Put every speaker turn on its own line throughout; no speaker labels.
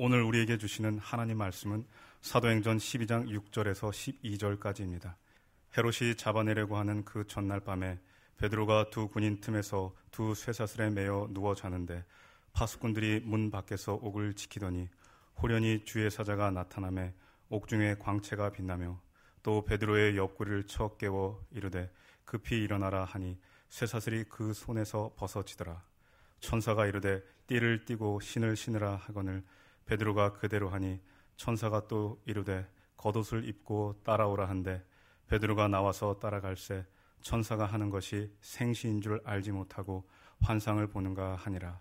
오늘 우리에게 주시는 하나님 말씀은 사도행전 12장 6절에서 12절까지입니다. 헤롯이 잡아내려고 하는 그 전날 밤에 베드로가 두 군인 틈에서 두 쇠사슬에 매여 누워 자는데 파수꾼들이 문 밖에서 옥을 지키더니 호련히 주의 사자가 나타나매 옥중에 광채가 빛나며 또 베드로의 옆구리를 쳐 깨워 이르되 급히 일어나라 하니 쇠사슬이 그 손에서 벗어지더라. 천사가 이르되 띠를 띠고 신을 신으라 하거늘 베드로가 그대로 하니 천사가 또 이르되 겉옷을 입고 따라오라 한데 베드로가 나와서 따라갈새 천사가 하는 것이 생시인 줄 알지 못하고 환상을 보는가 하니라.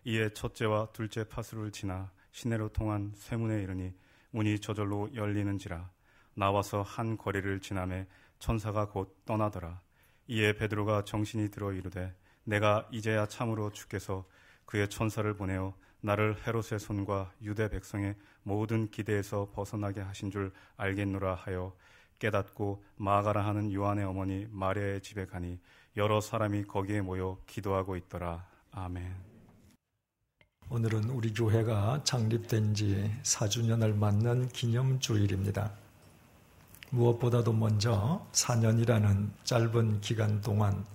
이에 첫째와 둘째 파수를 지나 시내로 통한 쇠문에 이르니 문이 저절로 열리는지라. 나와서 한 거리를 지나매 천사가 곧 떠나더라. 이에 베드로가 정신이 들어 이르되 내가 이제야 참으로 주께서 그의 천사를 보내어 나를 헤롯의 손과 유대 백성의 모든 기대에서 벗어나게 하신 줄 알겠노라 하여 깨닫고 마가라 하는 요한의 어머니 마리아의 집에 가니 여러 사람이 거기에 모여 기도하고 있더라. 아멘.
오늘은 우리 교회가 창립된 지 4주년을 맞는 기념주일입니다. 무엇보다도 먼저 4년이라는 짧은 기간 동안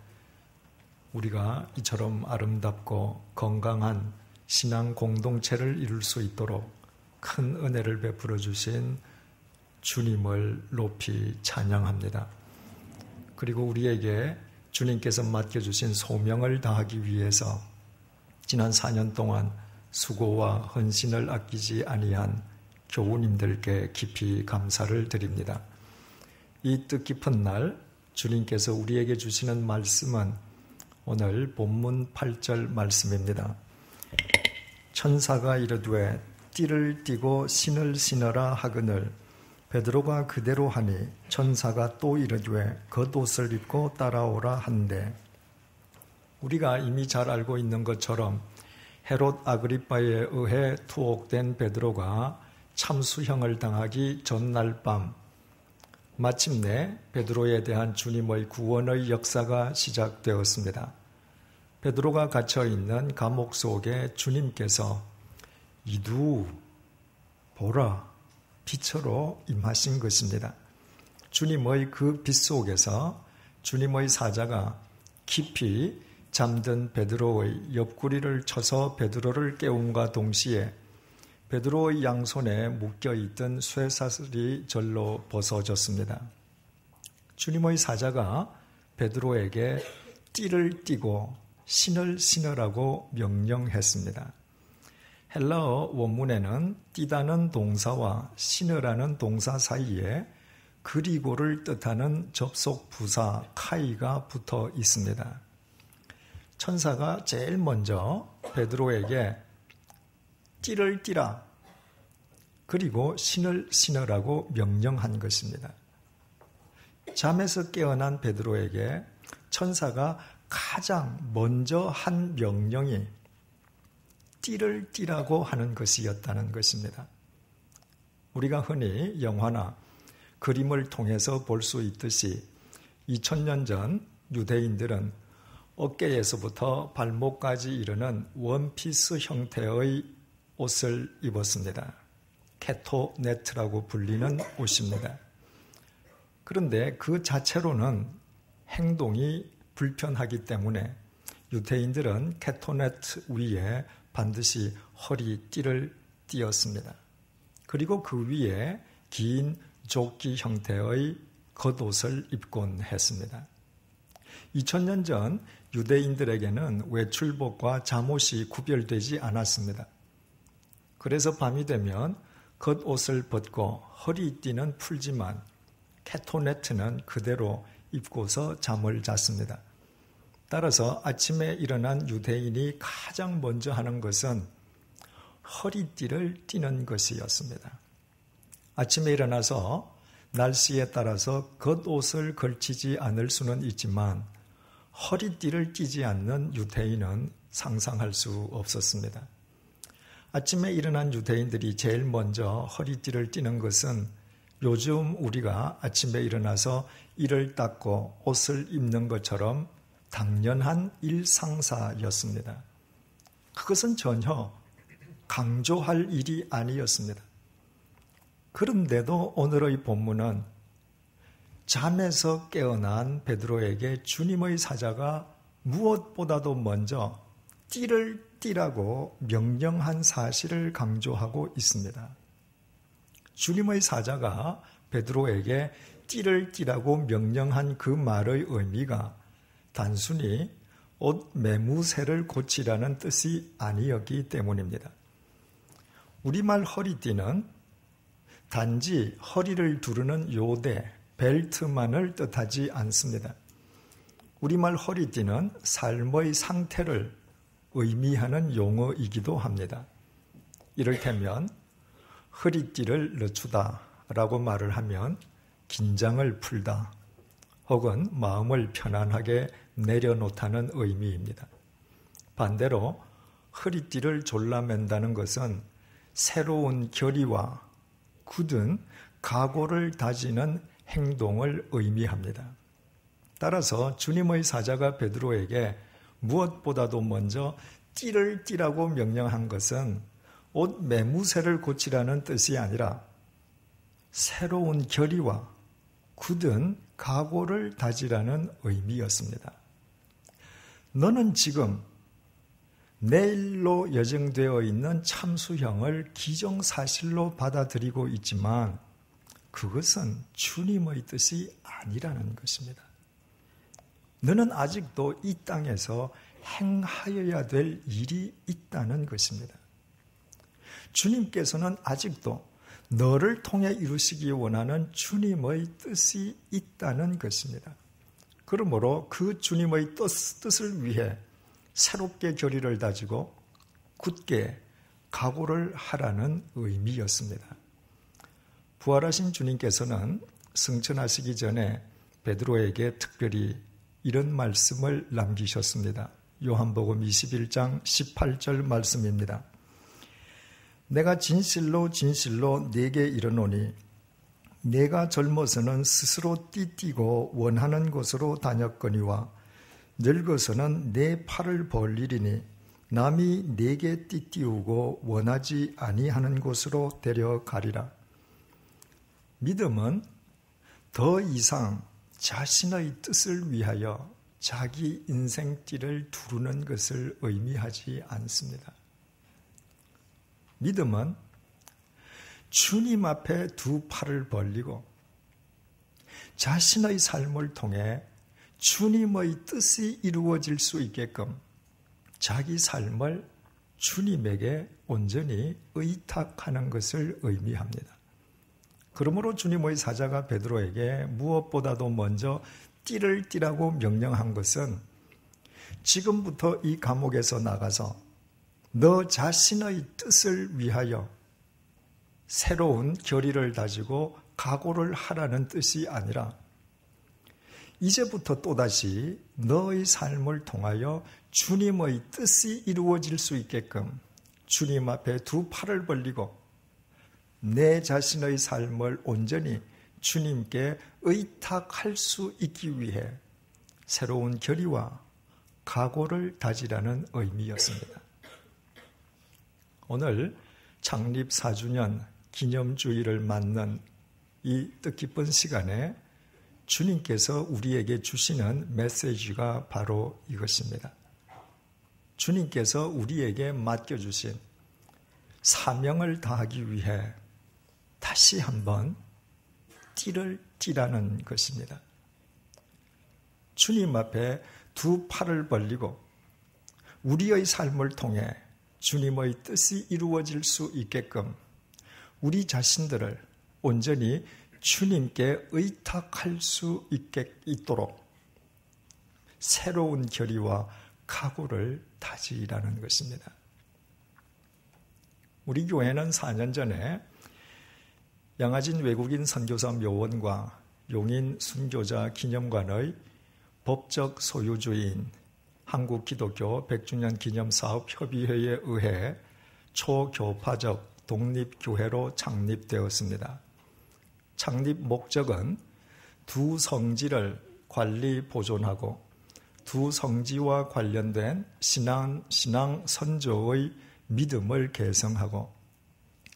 우리가 이처럼 아름답고 건강한 신앙 공동체를 이룰 수 있도록 큰 은혜를 베풀어 주신 주님을 높이 찬양합니다. 그리고 우리에게 주님께서 맡겨주신 소명을 다하기 위해서 지난 4년 동안 수고와 헌신을 아끼지 아니한 교우님들께 깊이 감사를 드립니다. 이 뜻깊은 날 주님께서 우리에게 주시는 말씀은 오늘 본문 8절 말씀입니다. 천사가 이르되 띠를 띠고 신을 신어라 하거늘 베드로가 그대로 하니 천사가 또 이르되 겉옷을 입고 따라오라 한대. 우리가 이미 잘 알고 있는 것처럼 헤롯 아그리빠에 의해 투옥된 베드로가 참수형을 당하기 전날 밤 마침내 베드로에 대한 주님의 구원의 역사가 시작되었습니다. 베드로가 갇혀있는 감옥 속에 주님께서 이두 보라 빛으로 임하신 것입니다. 주님의 그 빛 속에서 주님의 사자가 깊이 잠든 베드로의 옆구리를 쳐서 베드로를 깨움과 동시에 베드로의 양손에 묶여있던 쇠사슬이 절로 벗어졌습니다. 주님의 사자가 베드로에게 띠를 띠고 신을 신으라고 명령했습니다. 헬라어 원문에는 띠다는 동사와 신으라는 동사 사이에 그리고를 뜻하는 접속 부사 카이가 붙어 있습니다. 천사가 제일 먼저 베드로에게 띠를 띠라 그리고 신을 신으라고 명령한 것입니다. 잠에서 깨어난 베드로에게 천사가 가장 먼저 한 명령이 띠를 띠라고 하는 것이었다는 것입니다. 우리가 흔히 영화나 그림을 통해서 볼 수 있듯이 2000년 전 유대인들은 어깨에서부터 발목까지 이르는 원피스 형태의 옷을 입었습니다. 케토네트라고 불리는 옷입니다. 그런데 그 자체로는 행동이 불편하기 때문에 유대인들은 케토네트 위에 반드시 허리띠를 띄었습니다. 그리고 그 위에 긴 조끼 형태의 겉옷을 입곤 했습니다. 2000년 전 유대인들에게는 외출복과 잠옷이 구별되지 않았습니다. 그래서 밤이 되면 겉옷을 벗고 허리띠는 풀지만 케토네트는 그대로 입고서 잠을 잤습니다. 따라서 아침에 일어난 유대인이 가장 먼저 하는 것은 허리띠를 띠는 것이었습니다. 아침에 일어나서 날씨에 따라서 겉옷을 걸치지 않을 수는 있지만 허리띠를 띠지 않는 유대인은 상상할 수 없었습니다. 아침에 일어난 유대인들이 제일 먼저 허리띠를 띠는 것은 요즘 우리가 아침에 일어나서 이를 닦고 옷을 입는 것처럼 당연한 일상사였습니다. 그것은 전혀 강조할 일이 아니었습니다. 그런데도 오늘의 본문은 잠에서 깨어난 베드로에게 주님의 사자가 무엇보다도 먼저 띠를 띠라고 명령한 사실을 강조하고 있습니다. 주님의 사자가 베드로에게 띠를 띠라고 명령한 그 말의 의미가 단순히 옷 매무새를 고치라는 뜻이 아니었기 때문입니다. 우리말 허리띠는 단지 허리를 두르는 요대, 벨트만을 뜻하지 않습니다. 우리말 허리띠는 삶의 상태를 의미하는 용어이기도 합니다. 이를테면 허리띠를 늦추다 라고 말을 하면 긴장을 풀다 혹은 마음을 편안하게 내려놓다는 의미입니다. 반대로 허리띠를 졸라맨다는 것은 새로운 결의와 굳은 각오를 다지는 행동을 의미합니다. 따라서 주님의 사자가 베드로에게 무엇보다도 먼저 띠를 띠라고 명령한 것은 옷 매무새를 고치라는 뜻이 아니라 새로운 결의와 굳은 각오를 다지라는 의미였습니다. 너는 지금 내일로 예정되어 있는 참수형을 기정사실로 받아들이고 있지만 그것은 주님의 뜻이 아니라는 것입니다. 너는 아직도 이 땅에서 행하여야 될 일이 있다는 것입니다. 주님께서는 아직도 너를 통해 이루시기 원하는 주님의 뜻이 있다는 것입니다. 그러므로 그 주님의 뜻을 위해 새롭게 결의를 다지고 굳게 각오를 하라는 의미였습니다. 부활하신 주님께서는 승천하시기 전에 베드로에게 특별히 이런 말씀을 남기셨습니다. 요한복음 21장 18절 말씀입니다. 내가 진실로 진실로 네게 이르노니 내가 젊어서는 스스로 띠띠고 원하는 곳으로 다녔거니와 늙어서는 내 팔을 벌리리니 남이 네게 띠띠우고 원하지 아니하는 곳으로 데려가리라. 믿음은 더 이상 자신의 뜻을 위하여 자기 인생띠를 두르는 것을 의미하지 않습니다. 믿음은 주님 앞에 두 팔을 벌리고 자신의 삶을 통해 주님의 뜻이 이루어질 수 있게끔 자기 삶을 주님에게 온전히 의탁하는 것을 의미합니다. 그러므로 주님의 사자가 베드로에게 무엇보다도 먼저 띠를 띠라고 명령한 것은 지금부터 이 감옥에서 나가서 너 자신의 뜻을 위하여 새로운 결의를 다지고 각오를 하라는 뜻이 아니라 이제부터 또다시 너의 삶을 통하여 주님의 뜻이 이루어질 수 있게끔 주님 앞에 두 팔을 벌리고 내 자신의 삶을 온전히 주님께 의탁할 수 있기 위해 새로운 결의와 각오를 다지라는 의미였습니다. 오늘 창립 4주년 기념주일을 맞는 이 뜻깊은 시간에 주님께서 우리에게 주시는 메시지가 바로 이것입니다. 주님께서 우리에게 맡겨주신 사명을 다하기 위해 다시 한번 띠를 띠라는 것입니다. 주님 앞에 두 팔을 벌리고 우리의 삶을 통해 주님의 뜻이 이루어질 수 있게끔 우리 자신들을 온전히 주님께 의탁할 수 있도록 새로운 결의와 각오를 다지라는 것입니다. 우리 교회는 4년 전에 양아진 외국인 선교사 묘원과 용인 순교자 기념관의 법적 소유주인 한국기독교 100주년 기념사업협의회에 의해 초교파적 독립교회로 창립되었습니다. 창립 목적은 두 성지를 관리 보존하고 두 성지와 관련된 신앙 선조의 믿음을 개성하고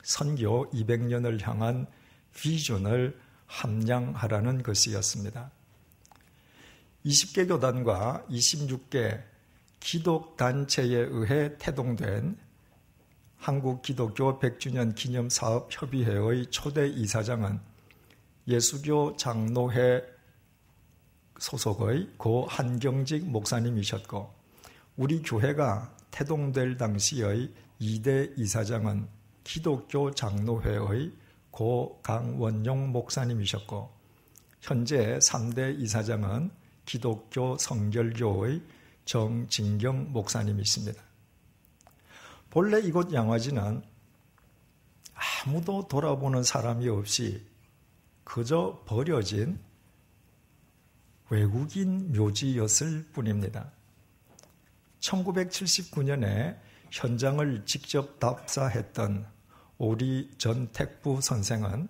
선교 200년을 향한 비전을 함양하라는 것이었습니다. 20개 교단과 26개 기독단체에 의해 태동된 한국기독교 100주년 기념사업협의회의 초대 이사장은 예수교 장로회 소속의 고 한경직 목사님이셨고, 우리 교회가 태동될 당시의 2대 이사장은 기독교 장로회의 고 강원용 목사님이셨고, 현재 3대 이사장은 기독교 성결교의 정진경 목사님이십니다. 본래 이곳 양화지는 아무도 돌아보는 사람이 없이 그저 버려진 외국인 묘지였을 뿐입니다. 1979년에 현장을 직접 답사했던 오리 전택부 선생은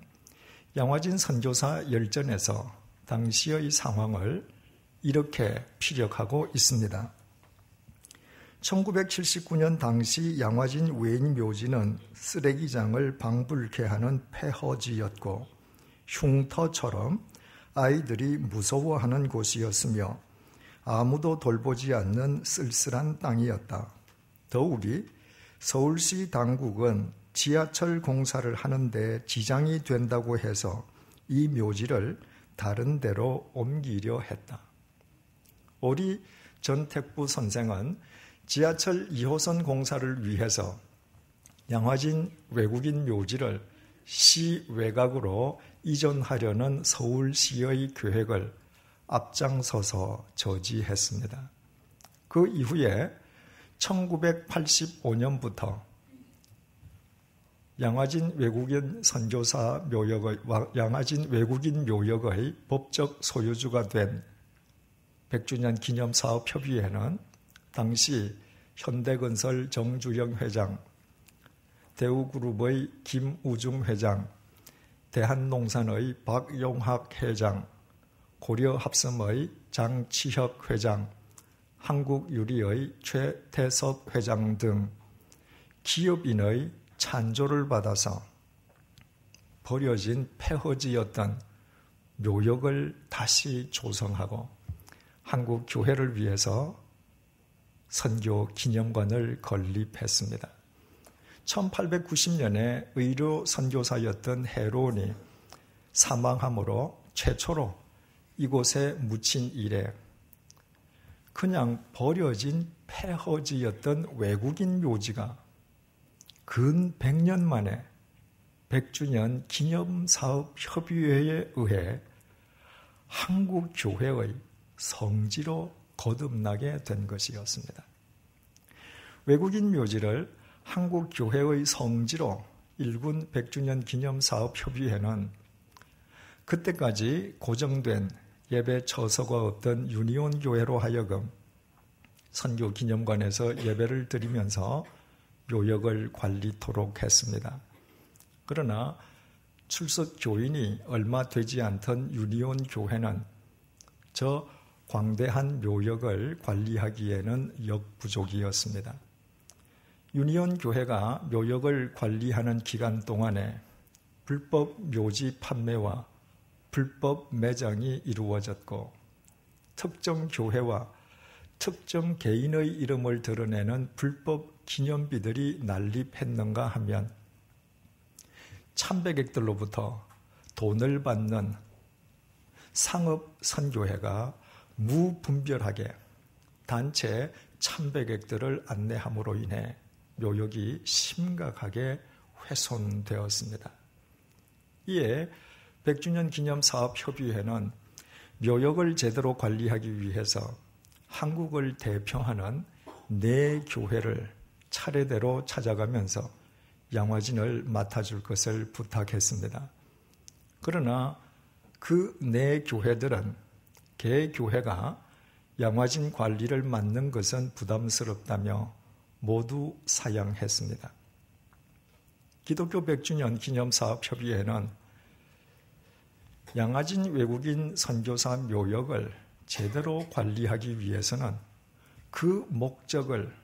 양화진 선교사 열전에서 당시의 상황을 이렇게 피력하고 있습니다. 1979년 당시 양화진 외인 묘지는 쓰레기장을 방불케 하는 폐허지였고 흉터처럼 아이들이 무서워하는 곳이었으며 아무도 돌보지 않는 쓸쓸한 땅이었다. 더욱이 서울시 당국은 지하철 공사를 하는데 지장이 된다고 해서 이 묘지를 다른 데로 옮기려 했다. 오리 전택부 선생은 지하철 2호선 공사를 위해서 양화진 외국인 묘지를 시 외곽으로 이전하려는 서울시의 계획을 앞장서서 저지했습니다. 그 이후에 1985년부터 양화진 외국인 선교사 양화진 외국인 묘역의 법적 소유주가 된 100주년 기념사업협의회는 당시 현대건설 정주영 회장, 대우그룹의 김우중 회장, 대한농산의 박용학 회장, 고려합섬의 장치혁 회장, 한국유리의 최태섭 회장 등 기업인의 찬조를 받아서 버려진 폐허지였던 묘역을 다시 조성하고 한국 교회를 위해서 선교 기념관을 건립했습니다. 1890년에 의료 선교사였던 헤론이 사망함으로 최초로 이곳에 묻힌 이래 그냥 버려진 폐허지였던 외국인 묘지가 근 100년 만에 100주년 기념사업협의회에 의해 한국 교회의 성지로 거듭나게 된 것이었습니다. 외국인 묘지를 한국 교회의 성지로 일군 100주년 기념사업협의회는 그때까지 고정된 예배 처소가 없던 유니온 교회로 하여금 선교 기념관에서 예배를 드리면서 묘역을 관리토록 했습니다. 그러나 출석 교인이 얼마 되지 않던 유니온 교회는 저 광대한 묘역을 관리하기에는 역부족이었습니다. 유니온 교회가 묘역을 관리하는 기간 동안에 불법 묘지 판매와 불법 매장이 이루어졌고 특정 교회와 특정 개인의 이름을 드러내는 불법 기념비들이 난립했는가 하면 참배객들로부터 돈을 받는 상업 선교회가 무분별하게 단체 참배객들을 안내함으로 인해 묘역이 심각하게 훼손되었습니다. 이에 100주년 기념사업협의회는 묘역을 제대로 관리하기 위해서 한국을 대표하는 4교회를 차례대로 찾아가면서 양화진을 맡아줄 것을 부탁했습니다. 그러나 그 4교회들은 개교회가 양화진 관리를 맡는 것은 부담스럽다며 모두 사양했습니다. 기독교 100주년 기념사업협의회는 양화진 외국인 선교사 묘역을 제대로 관리하기 위해서는 그 목적을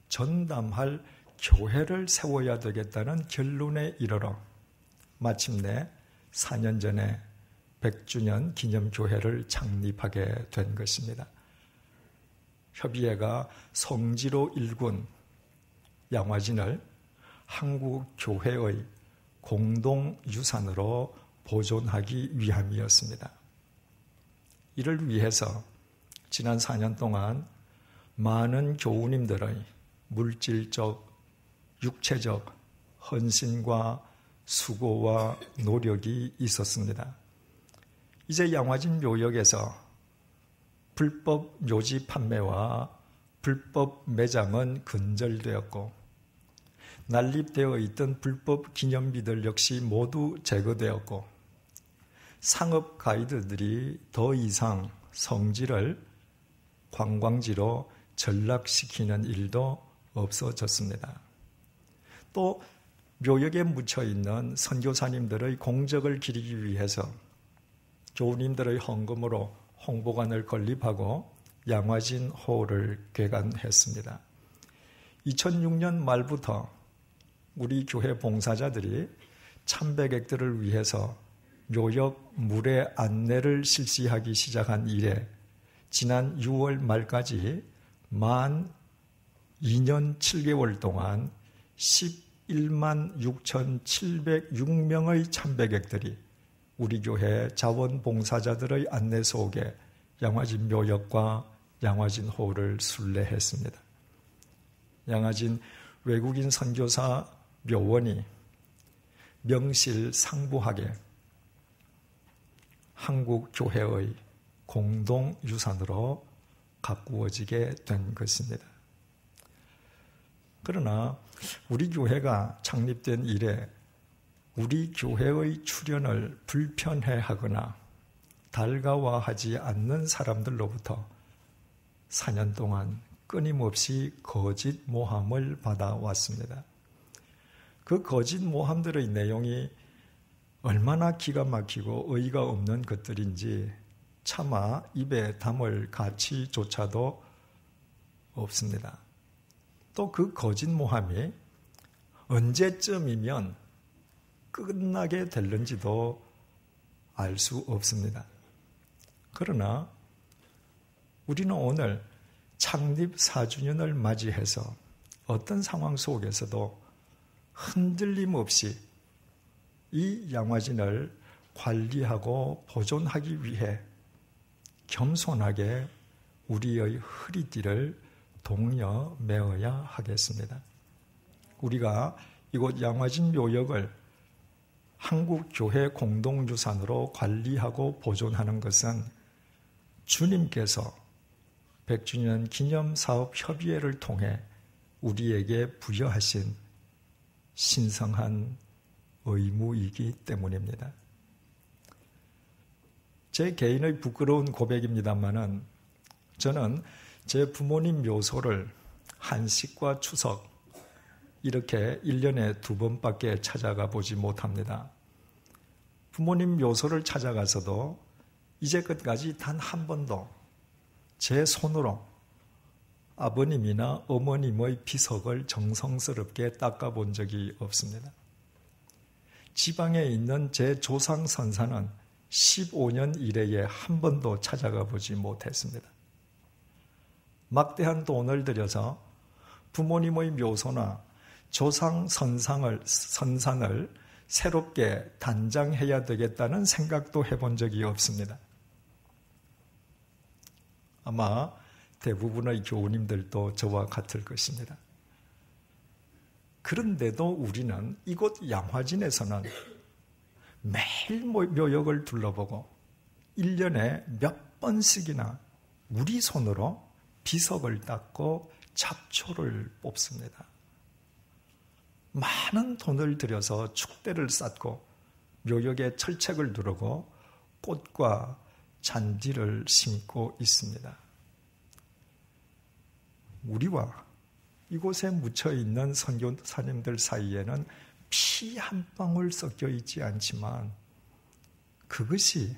전담할 교회를 세워야 되겠다는 결론에 이르러 마침내 4년 전에 100주년 기념교회를 창립하게 된 것입니다. 협의회가 성지로 일군 양화진을 한국교회의 공동유산으로 보존하기 위함이었습니다. 이를 위해서 지난 4년 동안 많은 교우님들의 물질적, 육체적 헌신과 수고와 노력이 있었습니다. 이제 양화진 묘역에서 불법 묘지 판매와 불법 매장은 근절되었고 난립되어 있던 불법 기념비들 역시 모두 제거되었고 상업 가이드들이 더 이상 성지를 관광지로 전락시키는 일도 없어졌습니다. 또 묘역에 묻혀있는 선교사님들의 공적을 기리기 위해서 교우님들의 헌금으로 홍보관을 건립하고 양화진 호를 개관했습니다. 2006년 말부터 우리 교회 봉사자들이 참배객들을 위해서 묘역 물의 안내를 실시하기 시작한 이래 지난 6월 말까지 만 2년 7개월 동안 11만 6,706명의 참배객들이 우리 교회 자원봉사자들의 안내 속에 양화진 묘역과 양화진 호를 순례했습니다. 양화진 외국인 선교사 묘원이 명실상부하게 한국 교회의 공동유산으로 가꾸어지게 된 것입니다. 그러나 우리 교회가 창립된 이래 우리 교회의 출연을 불편해하거나 달가워하지 않는 사람들로부터 4년 동안 끊임없이 거짓 모함을 받아왔습니다. 그 거짓 모함들의 내용이 얼마나 기가 막히고 어이가 없는 것들인지 차마 입에 담을 가치조차도 없습니다. 또 그 거짓 모함이 언제쯤이면 끝나게 될는지도 알 수 없습니다. 그러나 우리는 오늘 창립 4주년을 맞이해서 어떤 상황 속에서도 흔들림 없이 이 양화진을 관리하고 보존하기 위해 겸손하게 우리의 허리띠를 동여 메어야 하겠습니다. 우리가 이곳 양화진 묘역을 한국교회 공동유산으로 관리하고 보존하는 것은 주님께서 100주년 기념사업협의회를 통해 우리에게 부여하신 신성한 의무이기 때문입니다. 제 개인의 부끄러운 고백입니다만은 저는 제 부모님 묘소를 한식과 추석 이렇게 1년에 2번밖에 찾아가 보지 못합니다. 부모님 묘소를 찾아가서도 이제까지 단 한 번도 제 손으로 아버님이나 어머님의 비석을 정성스럽게 닦아본 적이 없습니다. 지방에 있는 제 조상 선사는 15년 이래에 한 번도 찾아가 보지 못했습니다. 막대한 돈을 들여서 부모님의 묘소나 조상 선산을 새롭게 단장해야 되겠다는 생각도 해본 적이 없습니다. 아마 대부분의 교우님들도 저와 같을 것입니다. 그런데도 우리는 이곳 양화진에서는 매일 묘역을 둘러보고 1년에 몇 번씩이나 우리 손으로 비석을 닦고 잡초를 뽑습니다. 많은 돈을 들여서 축대를 쌓고 묘역에 철책을 두르고 꽃과 잔디를 심고 있습니다. 우리와 이곳에 묻혀있는 선교사님들 사이에는 피 한 방울 섞여 있지 않지만 그것이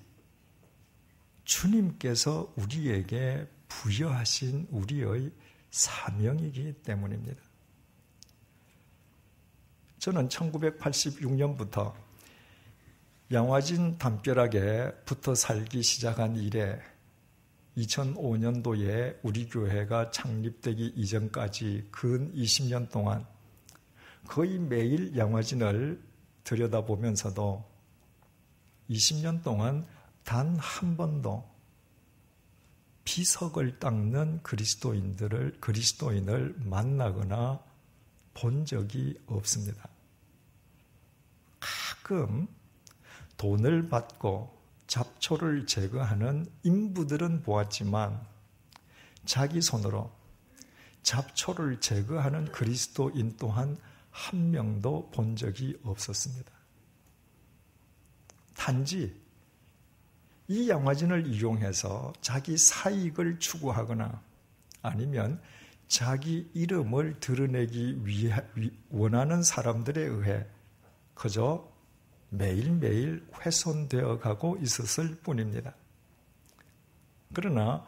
주님께서 우리에게 부여하신 우리의 사명이기 때문입니다. 저는 1986년부터 양화진 담벼락에 붙어 살기 시작한 이래 2005년도에 우리 교회가 창립되기 이전까지 근 20년 동안 거의 매일 양화진을 들여다보면서도 20년 동안 단 한 번도 비석을 닦는 그리스도인을 만나거나 본 적이 없습니다. 가끔 돈을 받고 잡초를 제거하는 인부들은 보았지만 자기 손으로 잡초를 제거하는 그리스도인 또한 한 명도 본 적이 없었습니다. 단지 이 양화진을 이용해서 자기 사익을 추구하거나 아니면 자기 이름을 드러내기 위해 원하는 사람들에 의해 그저 매일매일 훼손되어 가고 있었을 뿐입니다. 그러나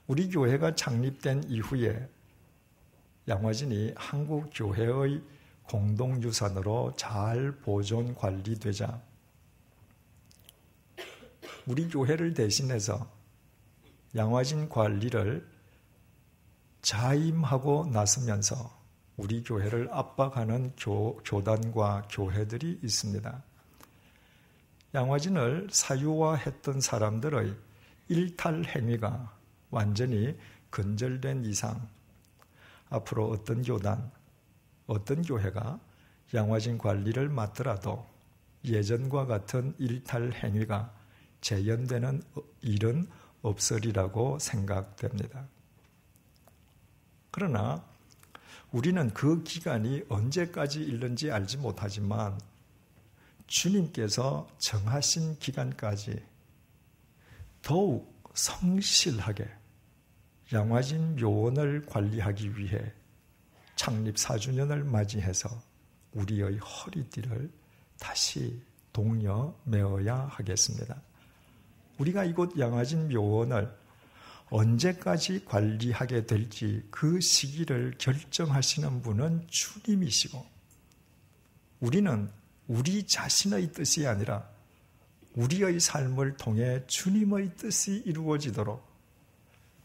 우리 교회가 창립된 이후에 양화진이 한국 교회의 공동유산으로 잘 보존 관리되자 우리 교회를 대신해서 양화진 관리를 자임하고 나서면서 우리 교회를 압박하는 교단과 교회들이 있습니다. 양화진을 사유화했던 사람들의 일탈 행위가 완전히 근절된 이상 앞으로 어떤 교단, 어떤 교회가 양화진 관리를 맡더라도 예전과 같은 일탈 행위가 재현되는 일은 없으리라고 생각됩니다. 그러나 우리는 그 기간이 언제까지 있는지 알지 못하지만 주님께서 정하신 기간까지 더욱 성실하게 양화진 묘원을 관리하기 위해 창립 4주년을 맞이해서 우리의 허리띠를 다시 동여 메어야 하겠습니다. 우리가 이곳 양화진 묘원을 언제까지 관리하게 될지 그 시기를 결정하시는 분은 주님이시고 우리는 우리 자신의 뜻이 아니라 우리의 삶을 통해 주님의 뜻이 이루어지도록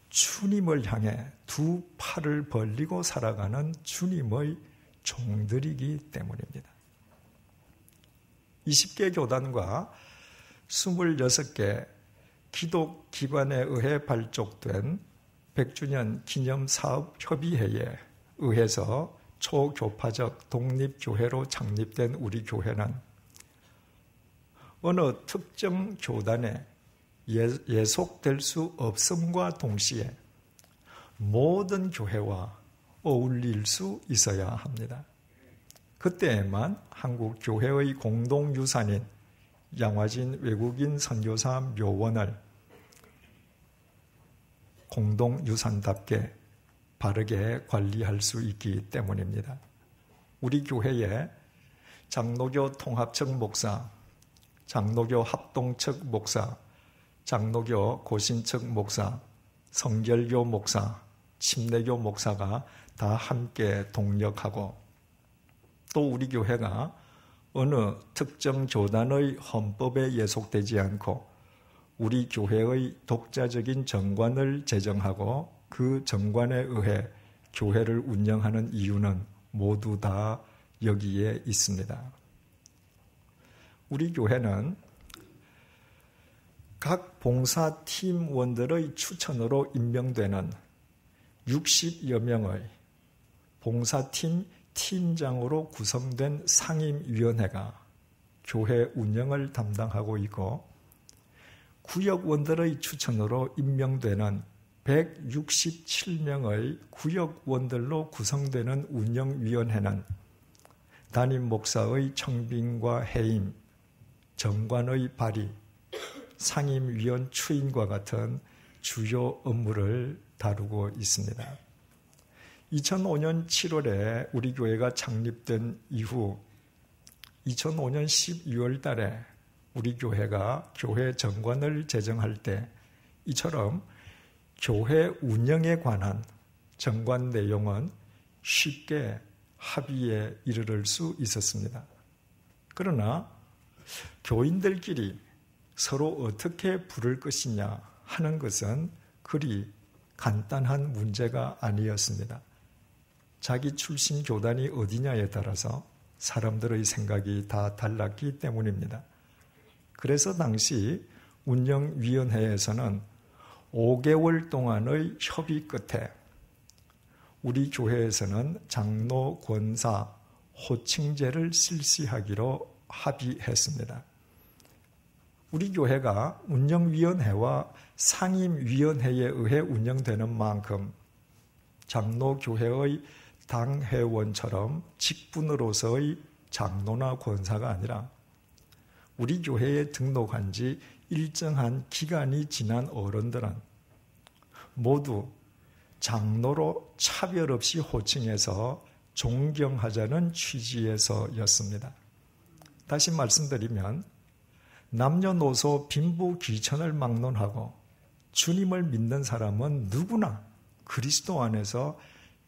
주님을 향해 두 팔을 벌리고 살아가는 주님의 종들이기 때문입니다. 20개 교단과 26개 기독 기관에 의해 발족된 100주년 기념사업협의회에 의해서 초교파적 독립교회로 창립된 우리 교회는 어느 특정 교단에 예속될 수 없음과 동시에 모든 교회와 어울릴 수 있어야 합니다. 그때에만 한국 교회의 공동유산인 양화진 외국인 선교사 묘원을 공동유산답게 바르게 관리할 수 있기 때문입니다. 우리 교회에 장로교 통합측 목사, 장로교 합동측 목사, 장로교 고신측 목사, 성결교 목사, 침례교 목사가 다 함께 동력하고 또 우리 교회가 어느 특정 교단의 헌법에 예속되지 않고 우리 교회의 독자적인 정관을 제정하고 그 정관에 의해 교회를 운영하는 이유는 모두 다 여기에 있습니다. 우리 교회는 각 봉사팀원들의 추천으로 임명되는 60여 명의 봉사팀 팀장으로 구성된 상임위원회가 교회 운영을 담당하고 있고 구역원들의 추천으로 임명되는 167명의 구역원들로 구성되는 운영위원회는 담임 목사의 청빙과 해임, 정관의 발의, 상임위원 추인과 같은 주요 업무를 다루고 있습니다. 2005년 7월에 우리 교회가 창립된 이후 2005년 12월 달에 우리 교회가 교회 정관을 제정할 때 이처럼 교회 운영에 관한 정관 내용은 쉽게 합의에 이르를 수 있었습니다. 그러나 교인들끼리 서로 어떻게 부를 것이냐 하는 것은 그리 간단한 문제가 아니었습니다. 자기 출신 교단이 어디냐에 따라서 사람들의 생각이 다 달랐기 때문입니다. 그래서 당시 운영위원회에서는 5개월 동안의 협의 끝에 우리 교회에서는 장로, 권사, 호칭제를 실시하기로 합의했습니다. 우리 교회가 운영위원회와 상임위원회에 의해 운영되는 만큼 장로교회의 당회원처럼 직분으로서의 장로나 권사가 아니라 우리 교회에 등록한 지 일정한 기간이 지난 어른들은 모두 장로로 차별 없이 호칭해서 존경하자는 취지에서였습니다. 다시 말씀드리면 남녀노소 빈부귀천을 막론하고 주님을 믿는 사람은 누구나 그리스도 안에서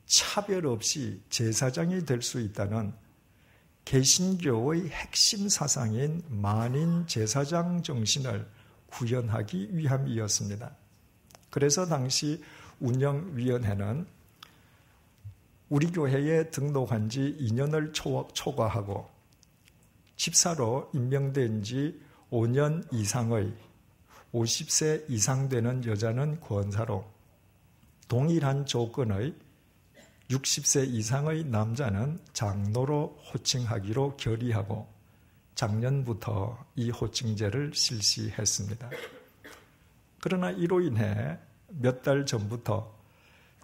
차별 없이 제사장이 될 수 있다는 개신교의 핵심 사상인 만인 제사장 정신을 구현하기 위함이었습니다. 그래서 당시 운영위원회는 우리 교회에 등록한 지 2년을 초과하고 집사로 임명된 지 5년 이상의 50세 이상 되는 여자는 권사로, 동일한 조건의 60세 이상의 남자는 장로로 호칭하기로 결의하고 작년부터 이 호칭제를 실시했습니다. 그러나 이로 인해 몇 달 전부터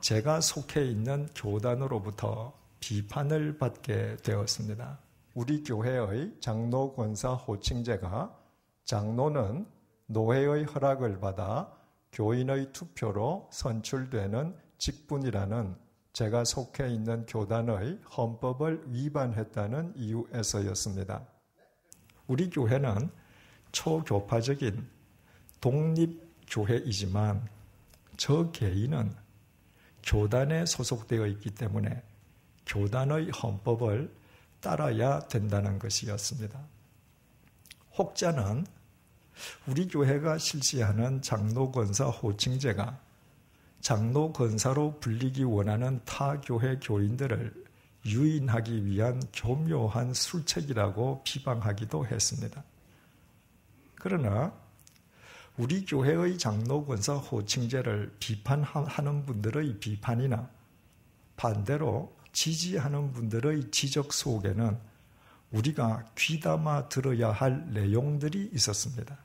제가 속해 있는 교단으로부터 비판을 받게 되었습니다. 우리 교회의 장로 권사 호칭제가 장로는 노회의 허락을 받아 교인의 투표로 선출되는 직분이라는 제가 속해 있는 교단의 헌법을 위반했다는 이유에서였습니다. 우리 교회는 초교파적인 독립교회이지만 저 개인은 교단에 소속되어 있기 때문에 교단의 헌법을 따라야 된다는 것이었습니다. 혹자는 우리 교회가 실시하는 장로권사 호칭제가 장로 권사로 불리기 원하는 타 교회 교인들을 유인하기 위한 교묘한 술책이라고 비방하기도 했습니다. 그러나 우리 교회의 장로 권사 호칭제를 비판하는 분들의 비판이나 반대로 지지하는 분들의 지적 속에는 우리가 귀담아 들어야 할 내용들이 있었습니다.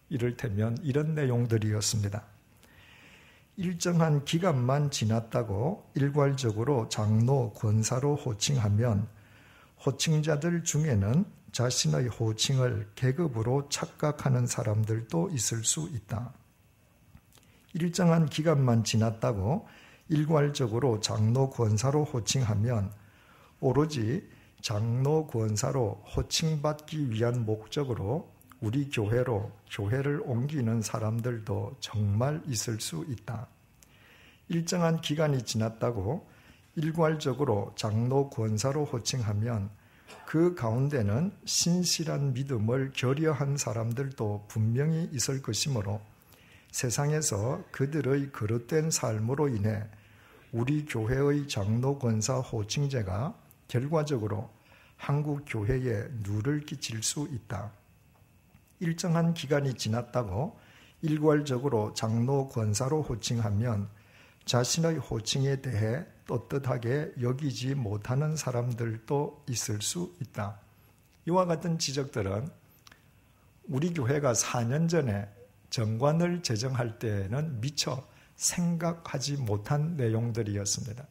이를테면 이런 내용들이었습니다. 일정한 기간만 지났다고 일괄적으로 장로, 권사로 호칭하면 호칭자들 중에는 자신의 호칭을 계급으로 착각하는 사람들도 있을 수 있다. 일정한 기간만 지났다고 일괄적으로 장로, 권사로 호칭하면 오로지 장로, 권사로 호칭받기 위한 목적으로 우리 교회로 교회를 옮기는 사람들도 정말 있을 수 있다. 일정한 기간이 지났다고 일괄적으로 장로, 권사로 호칭하면 그 가운데는 신실한 믿음을 결여한 사람들도 분명히 있을 것이므로 세상에서 그들의 거릇된 삶으로 인해 우리 교회의 장로, 권사 호칭제가 결과적으로 한국 교회에 누를 끼칠 수 있다. 일정한 기간이 지났다고 일괄적으로 장로, 권사로 호칭하면 자신의 호칭에 대해 떳떳하게 여기지 못하는 사람들도 있을 수 있다. 이와 같은 지적들은 우리 교회가 4년 전에 정관을 제정할 때에는 미처 생각하지 못한 내용들이었습니다.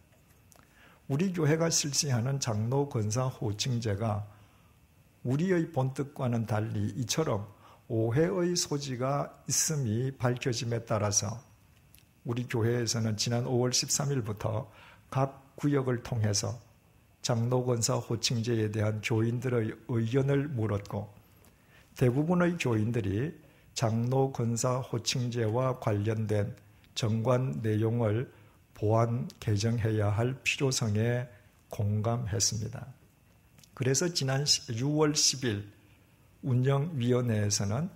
우리 교회가 실시하는 장로, 권사 호칭제가 우리의 본뜻과는 달리 이처럼 오해의 소지가 있음이 밝혀짐에 따라서 우리 교회에서는 지난 5월 13일부터 각 구역을 통해서 장로, 권사 호칭제에 대한 교인들의 의견을 물었고 대부분의 교인들이 장로, 권사 호칭제와 관련된 정관 내용을 보완 개정해야 할 필요성에 공감했습니다. 그래서 지난 6월 10일 운영위원회에서는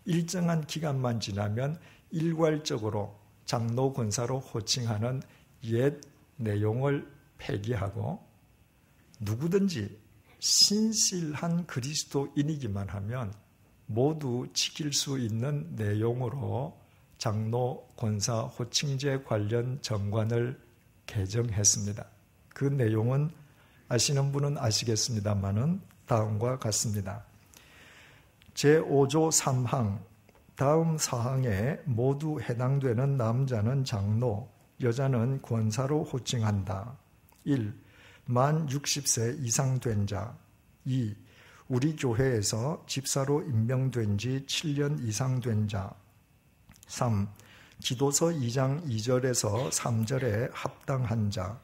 일정한 기간만 지나면 일괄적으로 장로 권사로 호칭하는 옛 내용을 폐기하고 누구든지 신실한 그리스도인이기만 하면 모두 지킬 수 있는 내용으로 장로 권사 호칭제 관련 정관을 개정했습니다. 그 내용은 아시는 분은 아시겠습니다만은 다음과 같습니다. 제5조 3항 다음 사항에 모두 해당되는 남자는 장로, 여자는 권사로 호칭한다. 1. 만 60세 이상 된 자. 2. 우리 교회에서 집사로 임명된 지 7년 이상 된 자. 3. 기도서 2장 2절에서 3절에 합당한 자.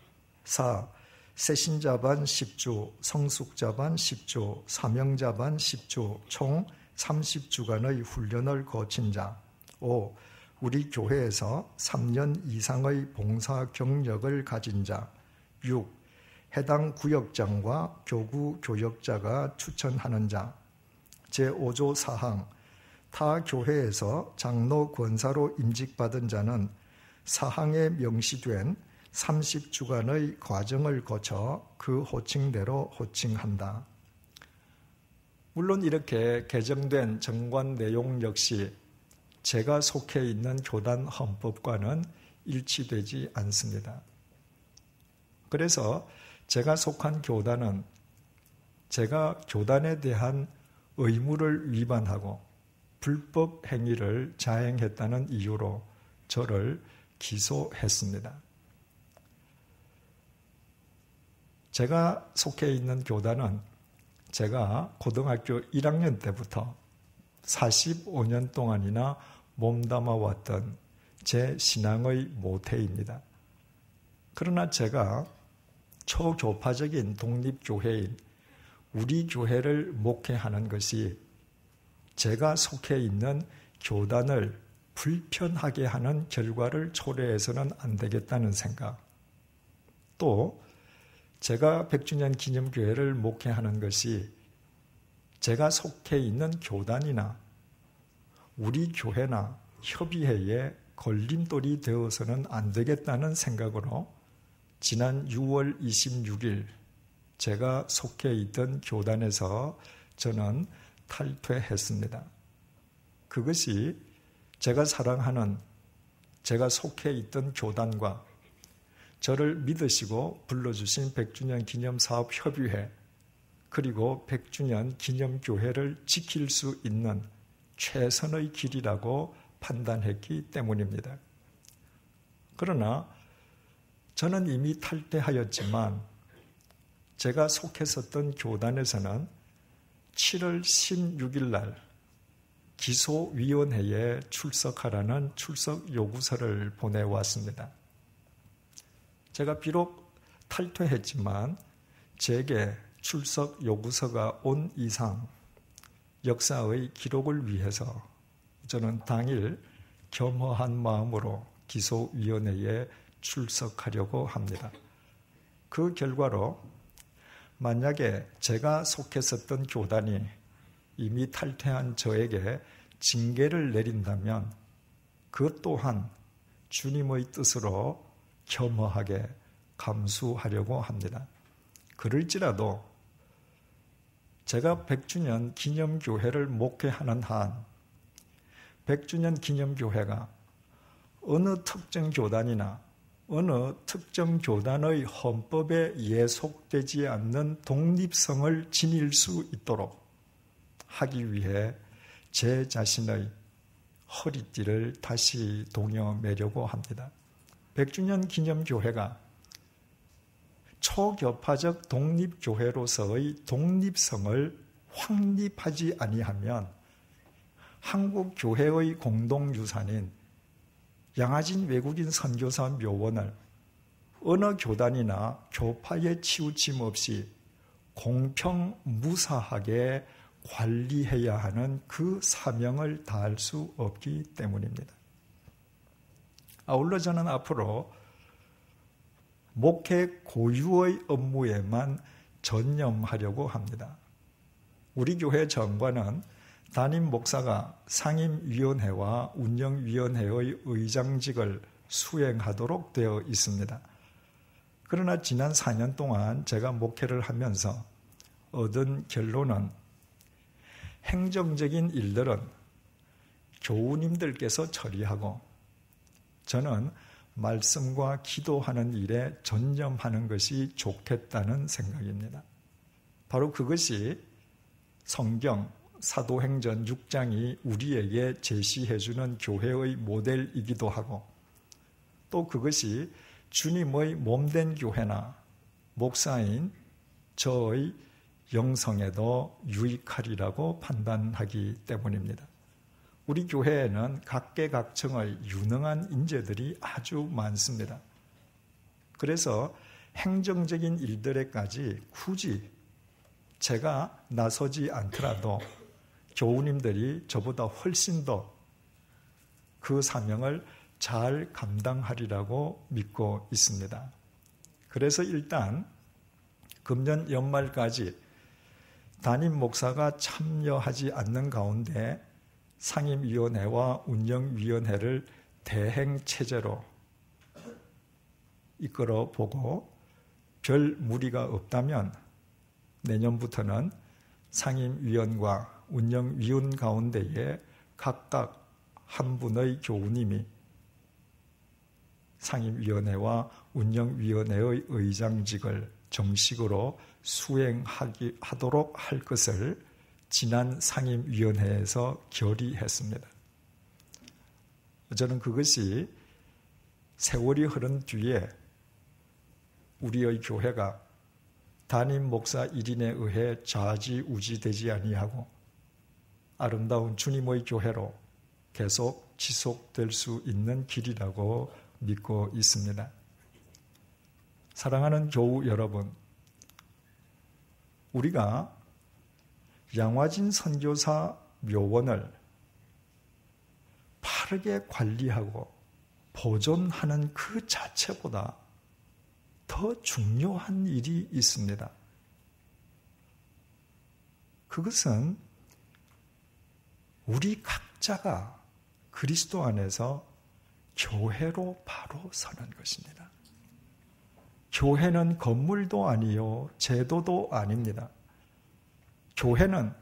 4. 새신자 반 10주, 성숙자 반 10주, 사명자 반 10주, 총 30주간의 훈련을 거친 자. 5. 우리 교회에서 3년 이상의 봉사 경력을 가진 자. 6. 해당 구역장과 교구 교역자가 추천하는 자. 제5조 4항 타 교회에서 장로 권사로 임직받은 자는 사항에 명시된 30주간의 과정을 거쳐 그 호칭대로 호칭한다. 물론 이렇게 개정된 정관 내용 역시 제가 속해 있는 교단 헌법과는 일치되지 않습니다. 그래서 제가 속한 교단은 제가 교단에 대한 의무를 위반하고 불법 행위를 자행했다는 이유로 저를 기소했습니다. 제가 속해 있는 교단은 제가 고등학교 1학년 때부터 45년 동안이나 몸담아왔던 제 신앙의 모태입니다. 그러나 제가 초교파적인 독립교회인 우리 교회를 목회하는 것이 제가 속해 있는 교단을 불편하게 하는 결과를 초래해서는 안 되겠다는 생각, 또 제가 100주년 기념교회를 목회하는 것이 제가 속해 있는 교단이나 우리 교회나 협의회에 걸림돌이 되어서는 안 되겠다는 생각으로 지난 6월 26일 제가 속해 있던 교단에서 저는 탈퇴했습니다. 그것이 제가 사랑하는 제가 속해 있던 교단과 저를 믿으시고 불러주신 100주년 기념사업협의회 그리고 100주년 기념교회를 지킬 수 있는 최선의 길이라고 판단했기 때문입니다. 그러나 저는 이미 탈퇴하였지만 제가 속했었던 교단에서는 7월 16일 날 기소위원회에 출석하라는 출석 요구서를 보내왔습니다. 제가 비록 탈퇴했지만 제게 출석 요구서가 온 이상 역사의 기록을 위해서 저는 당일 겸허한 마음으로 기소위원회에 출석하려고 합니다. 그 결과로 만약에 제가 속했었던 교단이 이미 탈퇴한 저에게 징계를 내린다면 그 또한 주님의 뜻으로 겸허하게 감수하려고 합니다. 그럴지라도 제가 100주년 기념교회를 목회하는 한 100주년 기념교회가 어느 특정 교단이나 어느 특정 교단의 헌법에 예속되지 않는 독립성을 지닐 수 있도록 하기 위해 제 자신의 허리띠를 다시 동여매려고 합니다. 100주년 기념교회가 초교파적 독립교회로서의 독립성을 확립하지 아니하면 한국 교회의 공동유산인 양화진 외국인 선교사 묘원을 어느 교단이나 교파에 치우침 없이 공평무사하게 관리해야 하는 그 사명을 다할 수 없기 때문입니다. 아울러 저는 앞으로 목회 고유의 업무에만 전념하려고 합니다. 우리 교회 정관은 담임 목사가 상임위원회와 운영위원회의 의장직을 수행하도록 되어 있습니다. 그러나 지난 4년 동안 제가 목회를 하면서 얻은 결론은 행정적인 일들은 교우님들께서 처리하고 저는 말씀과 기도하는 일에 전념하는 것이 좋겠다는 생각입니다. 바로 그것이 성경 사도행전 6장이 우리에게 제시해주는 교회의 모델이기도 하고 또 그것이 주님의 몸된 교회나 목사인 저의 영성에도 유익하리라고 판단하기 때문입니다. 우리 교회에는 각계각층의 유능한 인재들이 아주 많습니다. 그래서 행정적인 일들에까지 굳이 제가 나서지 않더라도 교우님들이 저보다 훨씬 더 그 사명을 잘 감당하리라고 믿고 있습니다. 그래서 일단 금년 연말까지 담임 목사가 참여하지 않는 가운데 상임위원회와 운영위원회를 대행체제로 이끌어 보고 별 무리가 없다면 내년부터는 상임위원과 운영위원 가운데에 각각 한 분의 교우님이 상임위원회와 운영위원회의 의장직을 정식으로 수행하도록 할 것을 지난 상임위원회에서 결의했습니다. 저는 그것이 세월이 흐른 뒤에 우리의 교회가 담임 목사 1인에 의해 좌지우지되지 아니하고 아름다운 주님의 교회로 계속 지속될 수 있는 길이라고 믿고 있습니다. 사랑하는 교우 여러분, 우리가 양화진 선교사 묘원을 바르게 관리하고 보존하는 그 자체보다 더 중요한 일이 있습니다. 그것은 우리 각자가 그리스도 안에서 교회로 바로 서는 것입니다. 교회는 건물도 아니요 제도도 아닙니다. 교회는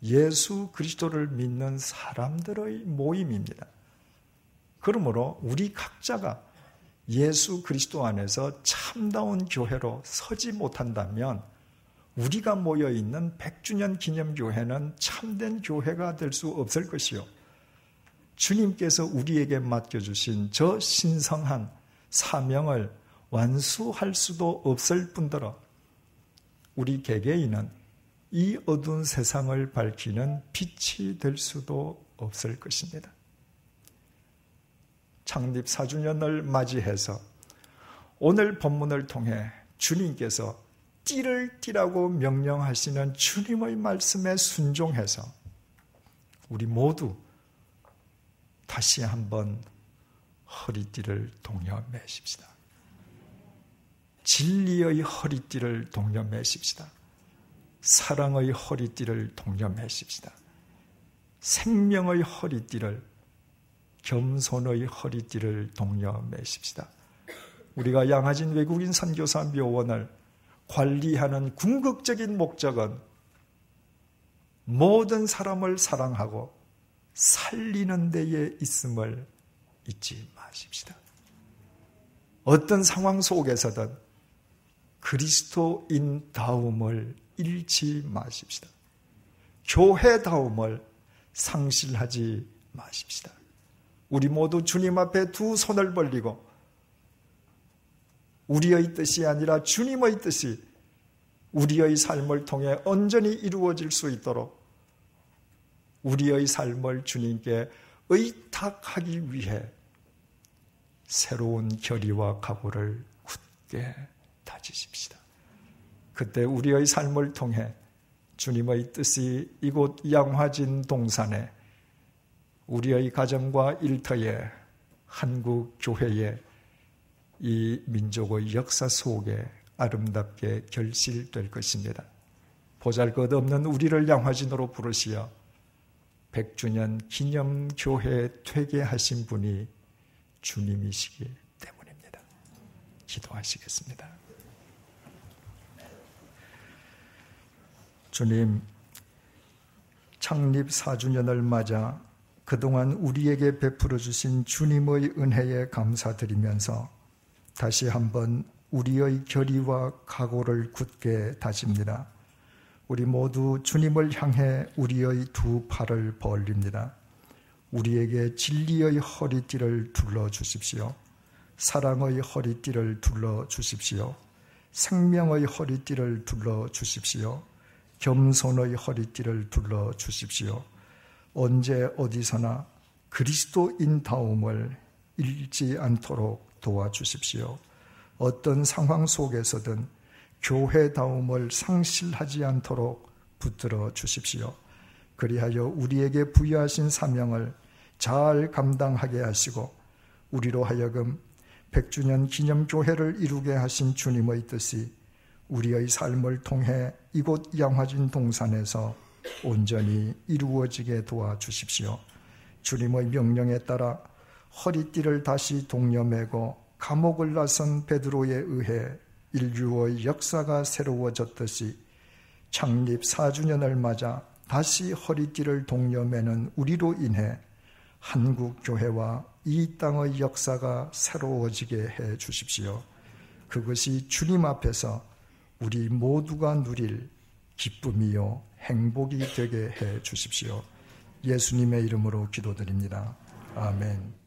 예수 그리스도를 믿는 사람들의 모임입니다. 그러므로 우리 각자가 예수 그리스도 안에서 참다운 교회로 서지 못한다면 우리가 모여있는 100주년 기념교회는 참된 교회가 될 수 없을 것이요. 주님께서 우리에게 맡겨주신 저 신성한 사명을 완수할 수도 없을 뿐더러 우리 개개인은 이 어두운 세상을 밝히는 빛이 될 수도 없을 것입니다. 창립 4주년을 맞이해서 오늘 본문을 통해 주님께서 띠를 띠라고 명령하시는 주님의 말씀에 순종해서 우리 모두 다시 한번 허리띠를 동여매십시다. 진리의 허리띠를 동여매십시다. 사랑의 허리띠를 동여매십시다. 생명의 허리띠를, 겸손의 허리띠를 동여매십시다. 우리가 양화진 외국인 선교사 묘원을 관리하는 궁극적인 목적은 모든 사람을 사랑하고 살리는 데에 있음을 잊지 마십시다. 어떤 상황 속에서든 그리스도인다움을 잃지 마십시다. 교회다움을 상실하지 마십시다. 우리 모두 주님 앞에 두 손을 벌리고 우리의 뜻이 아니라 주님의 뜻이 우리의 삶을 통해 온전히 이루어질 수 있도록 우리의 삶을 주님께 의탁하기 위해 새로운 결의와 각오를 굳게 다지십시다. 그때 우리의 삶을 통해 주님의 뜻이 이곳 양화진 동산에 우리의 가정과 일터에 한국 교회에 이 민족의 역사 속에 아름답게 결실될 것입니다. 보잘것없는 우리를 양화진으로 부르시어 100주년 기념교회 되게 하신 분이 주님이시기 때문입니다. 기도하시겠습니다. 주님, 창립 4주년을 맞아 그동안 우리에게 베풀어 주신 주님의 은혜에 감사드리면서 다시 한번 우리의 결의와 각오를 굳게 다집니다. 우리 모두 주님을 향해 우리의 두 팔을 벌립니다. 우리에게 진리의 허리띠를 둘러주십시오. 사랑의 허리띠를 둘러주십시오. 생명의 허리띠를 둘러주십시오. 겸손의 허리띠를 둘러주십시오. 언제 어디서나 그리스도인다움을 잃지 않도록 도와주십시오. 어떤 상황 속에서든 교회다움을 상실하지 않도록 붙들어 주십시오. 그리하여 우리에게 부여하신 사명을 잘 감당하게 하시고 우리로 하여금 100주년 기념교회를 이루게 하신 주님의 뜻이 우리의 삶을 통해 이곳 양화진 동산에서 온전히 이루어지게 도와주십시오. 주님의 명령에 따라 허리띠를 다시 동여매고 감옥을 나선 베드로에 의해 인류의 역사가 새로워졌듯이 창립 4주년을 맞아 다시 허리띠를 동여매는 우리로 인해 한국교회와 이 땅의 역사가 새로워지게 해 주십시오. 그것이 주님 앞에서 우리 모두가 누릴 기쁨이요 행복이 되게 해 주십시오. 예수님의 이름으로 기도드립니다. 아멘.